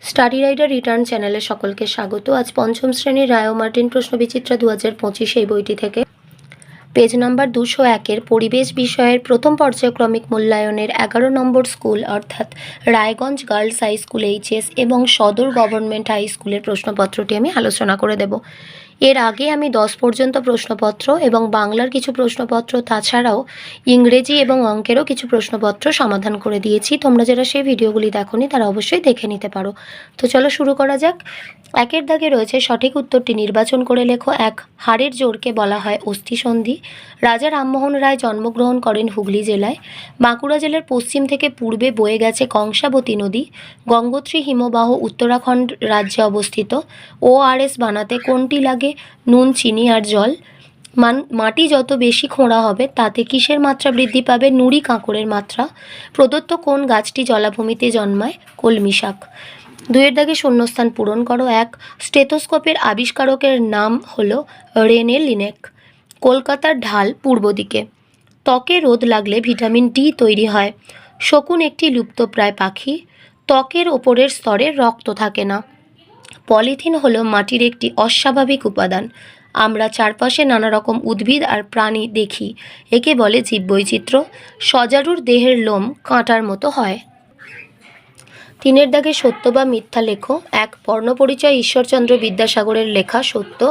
Study rider return চ্যানেলে সকলকে স্বাগত। আজ পঞ্চম শ্রেণীর রায় ও মার্টিন প্রশ্নবিচিত্রা 2025 এই বইটি থেকে পেজ নাম্বার 201-এর পরিবেশ বিষয়ের প্রথম পর্যায়ক্রমিক মূল্যায়নের 11 নম্বর স্কুল অর্থাৎ Raiganj girls high school HS এবং সদর গভর্নমেন্ট হাই স্কুলের প্রশ্নপত্রটি আমি আলোচনা করে দেব। এর আগে আমি 10 পর্যন্ত প্রশ্নপত্র এবং বাংলার কিছু প্রশ্নপত্র তাছাড়াও ইংরেজি এবং অঙ্কেরও কিছু প্রশ্নপত্র সমাধান করে দিয়েছি। তোমরা যারা সেই ভিডিওগুলি দেখোনি তারা অবশ্যই দেখে নিতে পারো। তো চলো শুরু করা যাক। একের দাগে রয়েছে সঠিক উত্তরটি নির্বাচন করে লেখো। 1. হাড়ের জোরকে বলা হয় অস্থিসন্ধি। রাজা রামমোহন রায় জন্মগ্রহণ করেন হুগলি জেলায়। বাঁকুড়া জেলার পশ্চিম থেকে পূর্বে বয়ে গেছে কংসাবতী নদী। গঙ্গোত্রী হিমবাহ উত্তরাখণ্ড রাজ্যে অবস্থিত। ORS বানাতে কোনটি লাগে? নুন, চিনি আর জল। মাটি যত বেশি খোঁড়া হবে তাতে কিসের মাত্রা বৃদ্ধি পাবে? নুড়ি কাঁকড়ের মাত্রা। প্রদত্ত কোন গাছটি জলাভূমিতে জন্মায়? কলমি শাক। 2-এর দাগে শূন্যস্থান পূরণ করো। 1. স্টেথোস্কোপের আবিষ্কারকের নাম হলো রেনে লিনেক। কলকাতার ঢাল পূর্ব দিকে। ত্বকে রোদ লাগলে ভিটামিন ডি তৈরি হয়। শকুন একটি লুপ্তপ্রায় পাখি। ত্বকের ওপরের স্তরে রক্ত থাকে না। পলিথিন হলো মাটির একটি অস্বাভাবিক উপাদান। আমরা চারপাশে নানা রকম উদ্ভিদ আর প্রাণী দেখি, একে বলে জীববৈচিত্র্য। সজারুর দেহের লোম কাঁটার মতো হয়। 3-এর দাগে সত্য বা মিথ্যা লেখো। 1. বর্ণপরিচয় ঈশ্বরচন্দ্র বিদ্যাসাগরের লেখা। সত্য।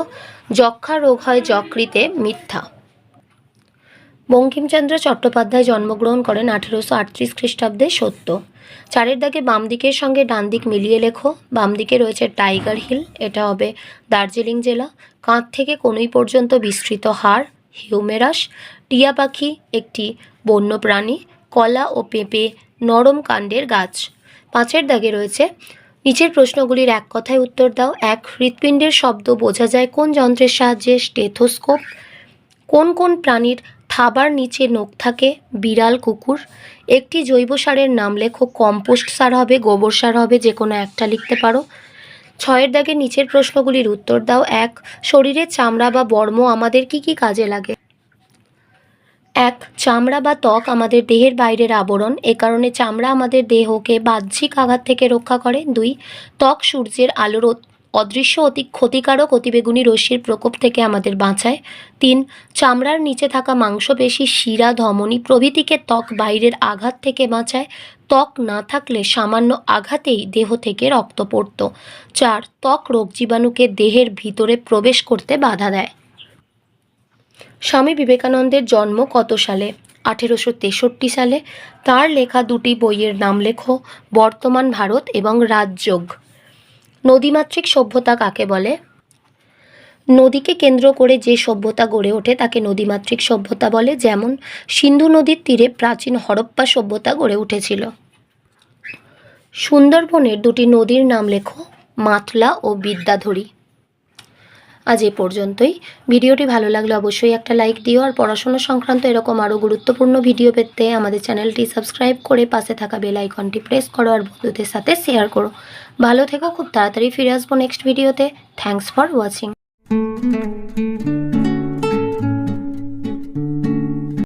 যক্ষা রোগ হয় যকৃতে। মিথ্যা। বঙ্কিমচন্দ্র চট্টোপাধ্যায় জন্মগ্রহণ করেন 1838 খ্রিস্টাব্দে। সত্য। 4-এর দাগে বাম দিকের সঙ্গে ডান দিক মিলিয়ে লেখো। বাম দিকে রয়েছে টাইগার হিল, এটা হবে দার্জিলিং জেলা। কাঁধ থেকে কনুই পর্যন্ত বিস্তৃত হাড়, হিউমেরাস। টিয়া পাখি একটি বন্য প্রাণী। কলা ও পেঁপে নরম কাণ্ডের গাছ। 5-এর দাগে রয়েছে নিচের প্রশ্নগুলির এক কথায় উত্তর দাও। 1. হৃৎপিণ্ডের শব্দ বোঝা যায় কোন যন্ত্রের সাহায্যে? স্টেথোস্কোপ। কোন কোন প্রাণীর থাবার নিচে নখ থাকে? বিড়াল, কুকুর। একটি জৈব সারের নাম লেখো। কম্পোস্ট সার হবে, গোবর সার হবে, যে কোনো একটা লিখতে পারো। 6-এর দাগে নিচের প্রশ্নগুলির উত্তর দাও। 1. শরীরের চামড়া বা বর্ম আমাদের কি কি কাজে লাগে? 1. চামড়া বা ত্বক আমাদের দেহের বাইরের আবরণ, এ কারণে চামড়া আমাদের দেহকে বাহ্যিক আঘাত থেকে রক্ষা করে। 2. ত্বক সূর্যের আলোর অদৃশ্য অতি ক্ষতিকারক অতিবেগুনি রশ্মির প্রকোপ থেকে আমাদের বাঁচায়। 3. চামড়ার নিচে থাকা মাংসপেশি, শিরা, ধমনী প্রভৃতিকে ত্বক বাইরের আঘাত থেকে বাঁচায়। ত্বক না থাকলে সামান্য আঘাতেই দেহ থেকে রক্ত পড়ত। 4. ত্বক রোগ জীবাণুকে দেহের ভিতরে প্রবেশ করতে বাধা দেয়। স্বামী বিবেকানন্দের জন্ম কত সালে? 1863 সালে। তার লেখা দুটি বইয়ের নাম লেখো। বর্তমান ভারত এবং রাজযোগ। নদীমাতৃক সভ্যতা কাকে বলে? নদীকে কেন্দ্র করে যে সভ্যতা গড়ে ওঠে তাকে নদীমাতৃক সভ্যতা বলে। যেমন সিন্ধু নদীর তীরে প্রাচীন হরপ্পা সভ্যতা গড়ে উঠেছিল। সুন্দরবনের দুটি নদীর নাম লেখো। মাতলা ও বিদ্যাধরী। আজ এ পর্যন্তই। ভিডিওটি ভালো লাগলে অবশ্যই একটা লাইক দিও, আর পড়াশোনা সংক্রান্ত এরকম আরও গুরুত্বপূর্ণ ভিডিও পেতে আমাদের চ্যানেলটি সাবস্ক্রাইব করে পাশে থাকা বেল আইকনটি প্রেস করো আর বন্ধুদের সাথে শেয়ার করো। ভালো থেকো, খুব তাড়াতাড়ি ফিরে আসবো নেক্সট ভিডিওতে। Thanks for watching.